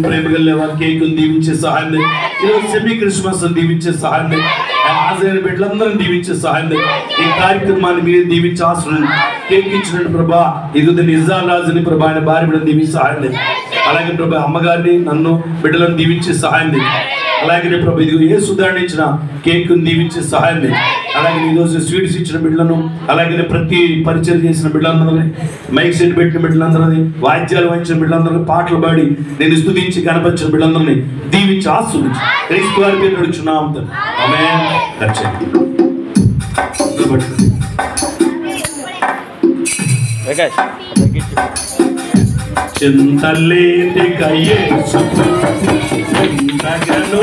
ప్రేమ గల కేక్ దీవించే సహాయం ఈరోజు సెమీ క్రిస్మస్ దీవించే సహాయం హాజరైన బిడ్డలందరూ దీవించే సహాయం ఈ కార్యక్రమాన్ని మీరు దీవించే ఆశ్రయం కేక్ ఇచ్చినట్టు ప్రభా ఇది నిజాల్ రాజుని ప్రభా ఆయన భార్య బిడ్డను దీవించే సహాయం అలాగే ప్రభా అమ్మగారిని నన్ను బిడ్డలను దీవించే సహాయం అలాగే ప్రభు ఇది ఏ సుధారణ ఇచ్చిన కేక్ దీవించే సహాయం అలాగే ఈరోజు స్వీట్స్ ఇచ్చిన బిడ్డలను అలాగే ప్రతి పరిచయం చేసిన బిడ్డలందరినీ మైక్ సెట్ పెట్టిన బిడ్డలందరినీ వాయిద్యాలు వాయించిన బిడ్డలందరినీ పాటలు పాడి నేను స్తుతించి కనపరిచిన బిడ్డలందరినీ దీవించి ఆశీర్వదించి క్రీస్తు వారి పేరు నడుచున్నాం ఆమేన్. చింతలేని యేసు చింతగను